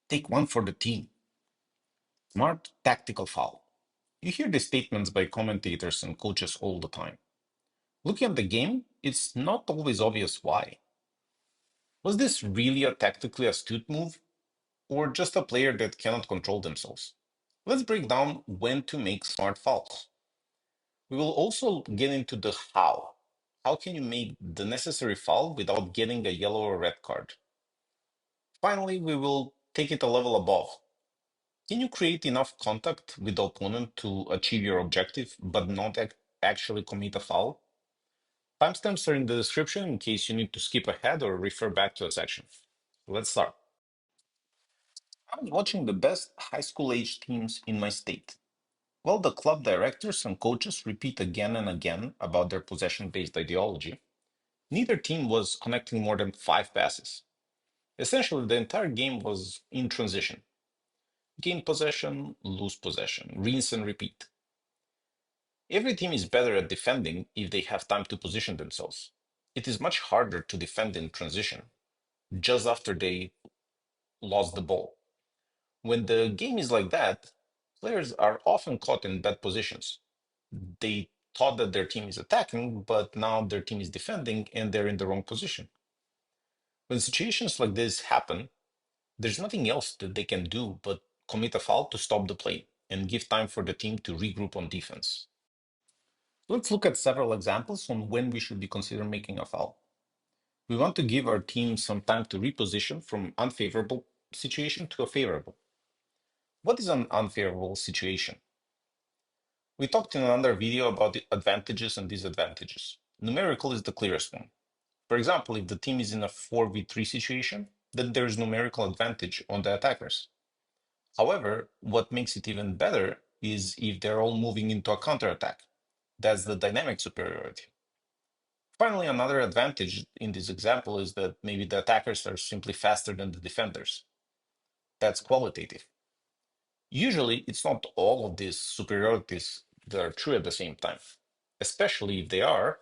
Take one for the team. Smart tactical foul. You hear these statements by commentators and coaches all the time. Looking at the game, it's not always obvious why. Was this really a tactically astute move, or just a player that cannot control themselves? Let's break down when to make smart fouls. We will also get into the how. How can you make the necessary foul without getting a yellow or red card? Finally, we will take it a level above. Can you create enough contact with the opponent to achieve your objective, but not actually commit a foul? Timestamps are in the description in case you need to skip ahead or refer back to a section. Let's start. I was watching the best high school age teams in my state. Well, the club directors and coaches repeat again and again about their possession based ideology. Neither team was connecting more than 5 passes. Essentially, the entire game was in transition. Gain possession, lose possession, rinse and repeat. Every team is better at defending if they have time to position themselves. It is much harder to defend in transition, just after they lost the ball. When the game is like that, players are often caught in bad positions. They thought that their team is attacking, but now their team is defending and they're in the wrong position. When situations like this happen, there's nothing else that they can do but commit a foul to stop the play and give time for the team to regroup on defense. Let's look at several examples on when we should be considering making a foul. We want to give our team some time to reposition from unfavorable situation to a favorable. What is an unfavorable situation? We talked in another video about the advantages and disadvantages. Numerical is the clearest one. For example, if the team is in a 4v3 situation, then there is numerical advantage on the attackers. However, what makes it even better is if they're all moving into a counterattack. That's the dynamic superiority. Finally, another advantage in this example is that maybe the attackers are simply faster than the defenders. That's qualitative. Usually, it's not all of these superiorities that are true at the same time. Especially if they are,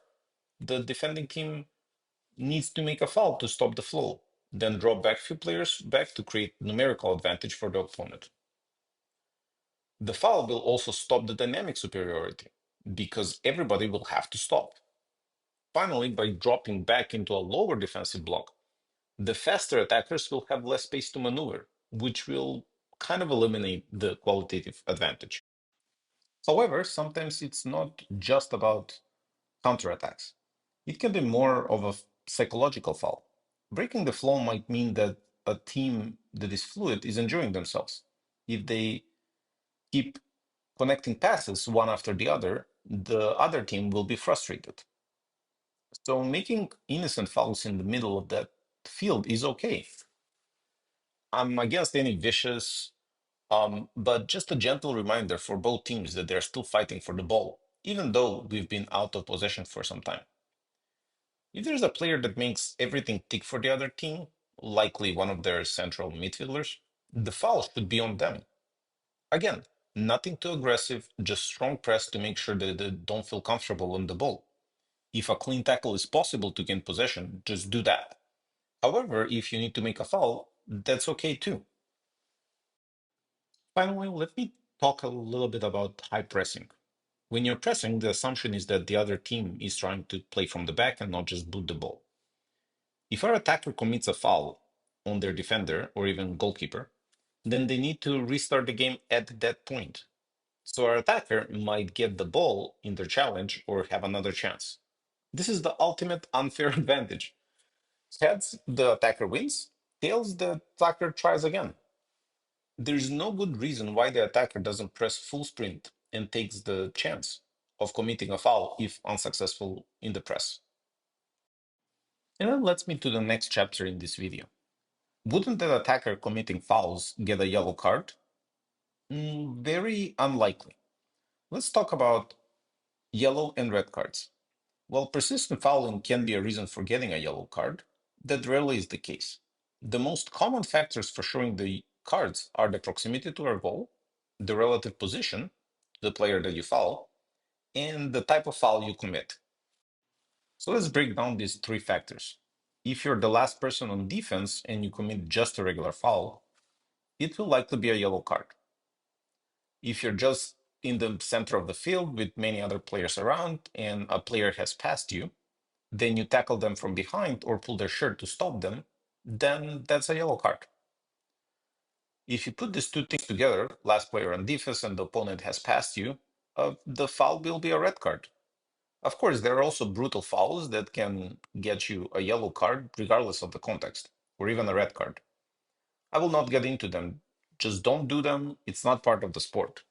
the defending team needs to make a foul to stop the flow, then drop back few players back to create numerical advantage for the opponent. The foul will also stop the dynamic superiority because everybody will have to stop. Finally, by dropping back into a lower defensive block, the faster attackers will have less space to maneuver, which will kind of eliminate the qualitative advantage. However, sometimes it's not just about counterattacks. It can be more of a psychological foul. Breaking the flow might mean that a team that is fluid is enjoying themselves. If they keep connecting passes one after the other team will be frustrated. So making innocent fouls in the middle of that field is okay. I'm against any vicious, but just a gentle reminder for both teams that they're still fighting for the ball, even though we've been out of possession for some time. If there's a player that makes everything tick for the other team, likely one of their central midfielders, the foul should be on them. Again, nothing too aggressive, just strong press to make sure that they don't feel comfortable on the ball. If a clean tackle is possible to gain possession, just do that. However, if you need to make a foul, that's okay too. Finally, let me talk a little bit about high pressing. When you're pressing, the assumption is that the other team is trying to play from the back and not just boot the ball. If our attacker commits a foul on their defender or even goalkeeper, then they need to restart the game at that point. So our attacker might get the ball in their challenge or have another chance. This is the ultimate unfair advantage. Heads, the attacker wins. Tails, the attacker tries again. There's no good reason why the attacker doesn't press full sprint and takes the chance of committing a foul if unsuccessful in the press. And that leads me to the next chapter in this video. Wouldn't the attacker committing fouls get a yellow card? Very unlikely. Let's talk about yellow and red cards. While persistent fouling can be a reason for getting a yellow card, that rarely is the case. The most common factors for showing the cards are the proximity to our goal, the relative position, the player that you foul, and the type of foul you commit. So let's break down these three factors. If you're the last person on defense and you commit just a regular foul, it will likely be a yellow card. If you're just in the center of the field with many other players around and a player has passed you, then you tackle them from behind or pull their shirt to stop them, then that's a yellow card. If you put these two things together, last player on defense and the opponent has passed you, the foul will be a red card. Of course, there are also brutal fouls that can get you a yellow card regardless of the context, or even a red card. I will not get into them. Just don't do them. It's not part of the sport.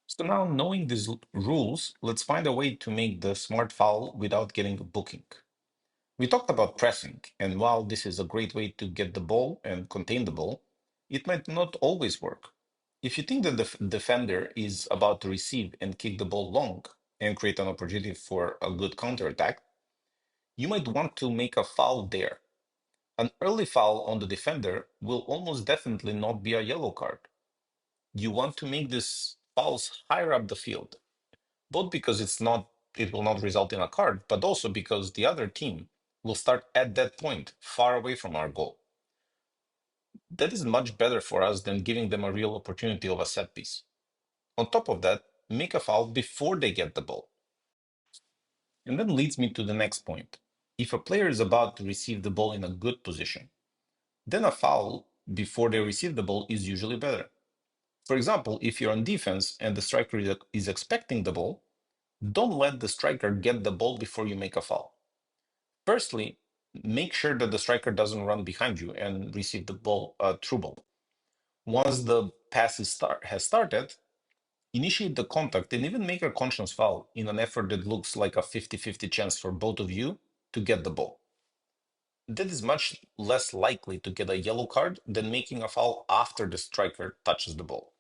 So now, knowing these rules, let's find a way to make the smart foul without getting a booking. We talked about pressing, and while this is a great way to get the ball and contain the ball, it might not always work. If you think that the defender is about to receive and kick the ball long and create an opportunity for a good counterattack, you might want to make a foul there. An early foul on the defender will almost definitely not be a yellow card. You want to make these fouls higher up the field, both because it will not result in a card, but also because the other team will start at that point far away from our goal. That is much better for us than giving them a real opportunity of a set piece. On top of that, make a foul before they get the ball. And that leads me to the next point. If a player is about to receive the ball in a good position, then a foul before they receive the ball is usually better. For example, if you're on defense and the striker is expecting the ball, don't let the striker get the ball before you make a foul. Firstly, make sure that the striker doesn't run behind you and receive the ball, through ball. Once the pass has started, initiate the contact and even make a conscious foul in an effort that looks like a 50-50 chance for both of you to get the ball. That is much less likely to get a yellow card than making a foul after the striker touches the ball.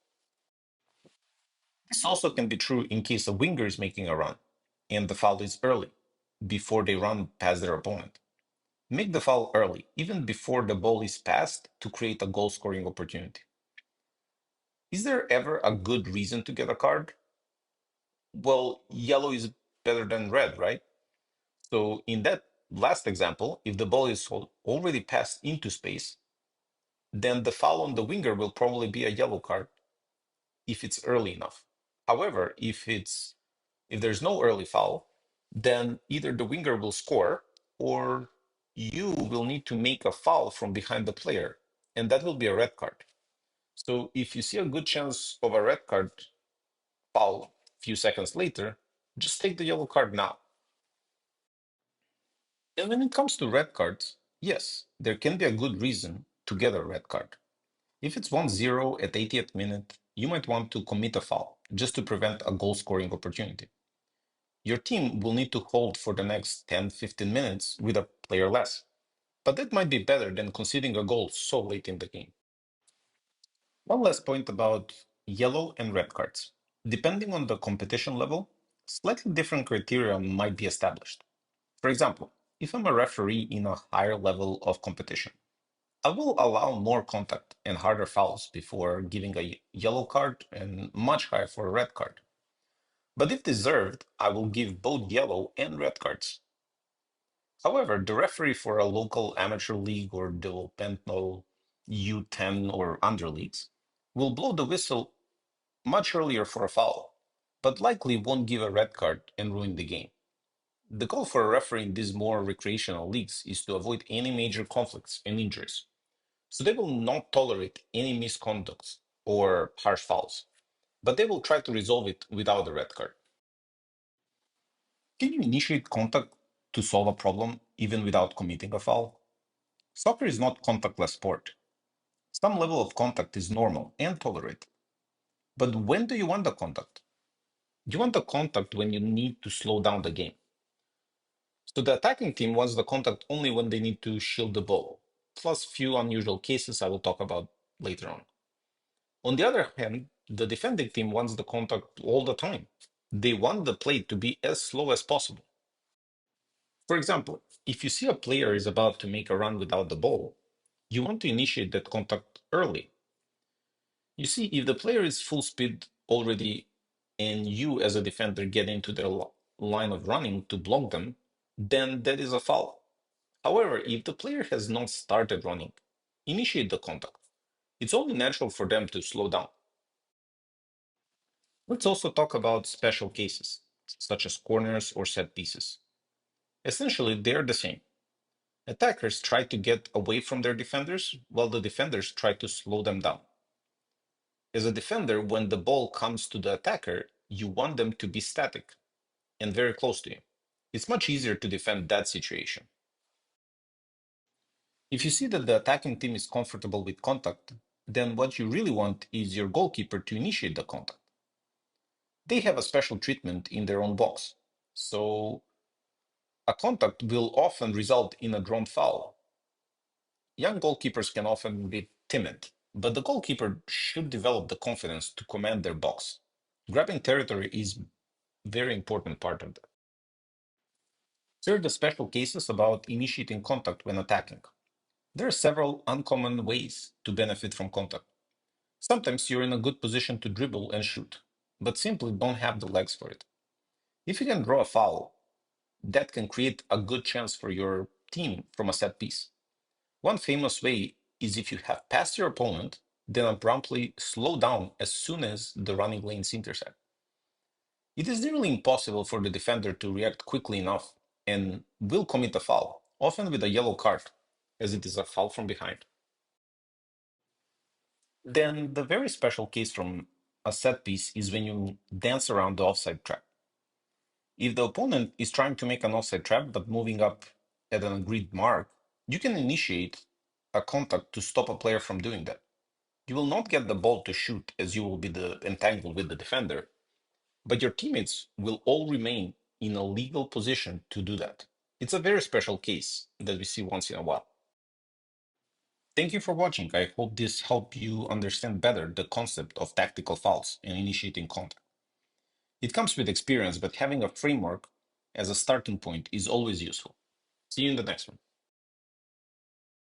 This also can be true in case a winger is making a run and the foul is early, before they run past their opponent. Make the foul early, even before the ball is passed, to create a goal scoring opportunity. Is there ever a good reason to get a card? Well, yellow is better than red, right? So in that last example, if the ball is already passed into space, then the foul on the winger will probably be a yellow card if it's early enough. However, if there's no early foul, then either the winger will score or you will need to make a foul from behind the player, and that will be a red card. So if you see a good chance of a red card foul a few seconds later, just take the yellow card now. And when it comes to red cards, yes, there can be a good reason to get a red card. If it's 1-0 at 80th minute, you might want to commit a foul just to prevent a goal scoring opportunity. Your team will need to hold for the next 10-15 minutes with a player less, but that might be better than conceding a goal so late in the game. One last point about yellow and red cards. Depending on the competition level, slightly different criteria might be established. For example, if I'm a referee in a higher level of competition, I will allow more contact and harder fouls before giving a yellow card and much higher for a red card. But if deserved, I will give both yellow and red cards. However, the referee for a local amateur league or developmental U10 or under leagues will blow the whistle much earlier for a foul, but likely won't give a red card and ruin the game. The goal for a referee in these more recreational leagues is to avoid any major conflicts and injuries. So they will not tolerate any misconducts or harsh fouls, but they will try to resolve it without a red card. Can you initiate contact to solve a problem even without committing a foul? Soccer is not contactless sport. Some level of contact is normal and tolerated. But when do you want the contact? You want the contact when you need to slow down the game. So the attacking team wants the contact only when they need to shield the ball, plus few unusual cases I will talk about later on. On the other hand, the defending team wants the contact all the time. They want the play to be as slow as possible. For example, if you see a player is about to make a run without the ball, you want to initiate that contact early. You see, if the player is full speed already and you as a defender get into their line of running to block them, then that is a foul. However, if the player has not started running, initiate the contact. It's only natural for them to slow down. Let's also talk about special cases, such as corners or set pieces. Essentially, they're the same. Attackers try to get away from their defenders, while the defenders try to slow them down. As a defender, when the ball comes to the attacker, you want them to be static and very close to you. It's much easier to defend that situation. If you see that the attacking team is comfortable with contact, then what you really want is your goalkeeper to initiate the contact. They have a special treatment in their own box. So a contact will often result in a drawn foul. Young goalkeepers can often be timid, but the goalkeeper should develop the confidence to command their box. Grabbing territory is very important part of that. Here are the special cases about initiating contact when attacking. There are several uncommon ways to benefit from contact. Sometimes you're in a good position to dribble and shoot, but simply don't have the legs for it. If you can draw a foul, that can create a good chance for your team from a set piece. One famous way is if you have passed your opponent, then abruptly slow down as soon as the running lanes intersect. It is nearly impossible for the defender to react quickly enough and will commit a foul, often with a yellow card, as it is a foul from behind. Then the very special case from a set piece is when you dance around the offside trap. If the opponent is trying to make an offside trap but moving up at an agreed mark, you can initiate a contact to stop a player from doing that. You will not get the ball to shoot as you will be entangled with the defender, but your teammates will all remain in a legal position to do that. It's a very special case that we see once in a while. Thank you for watching. I hope this helped you understand better the concept of tactical fouls and initiating contact. It comes with experience, but having a framework as a starting point is always useful. See you in the next one.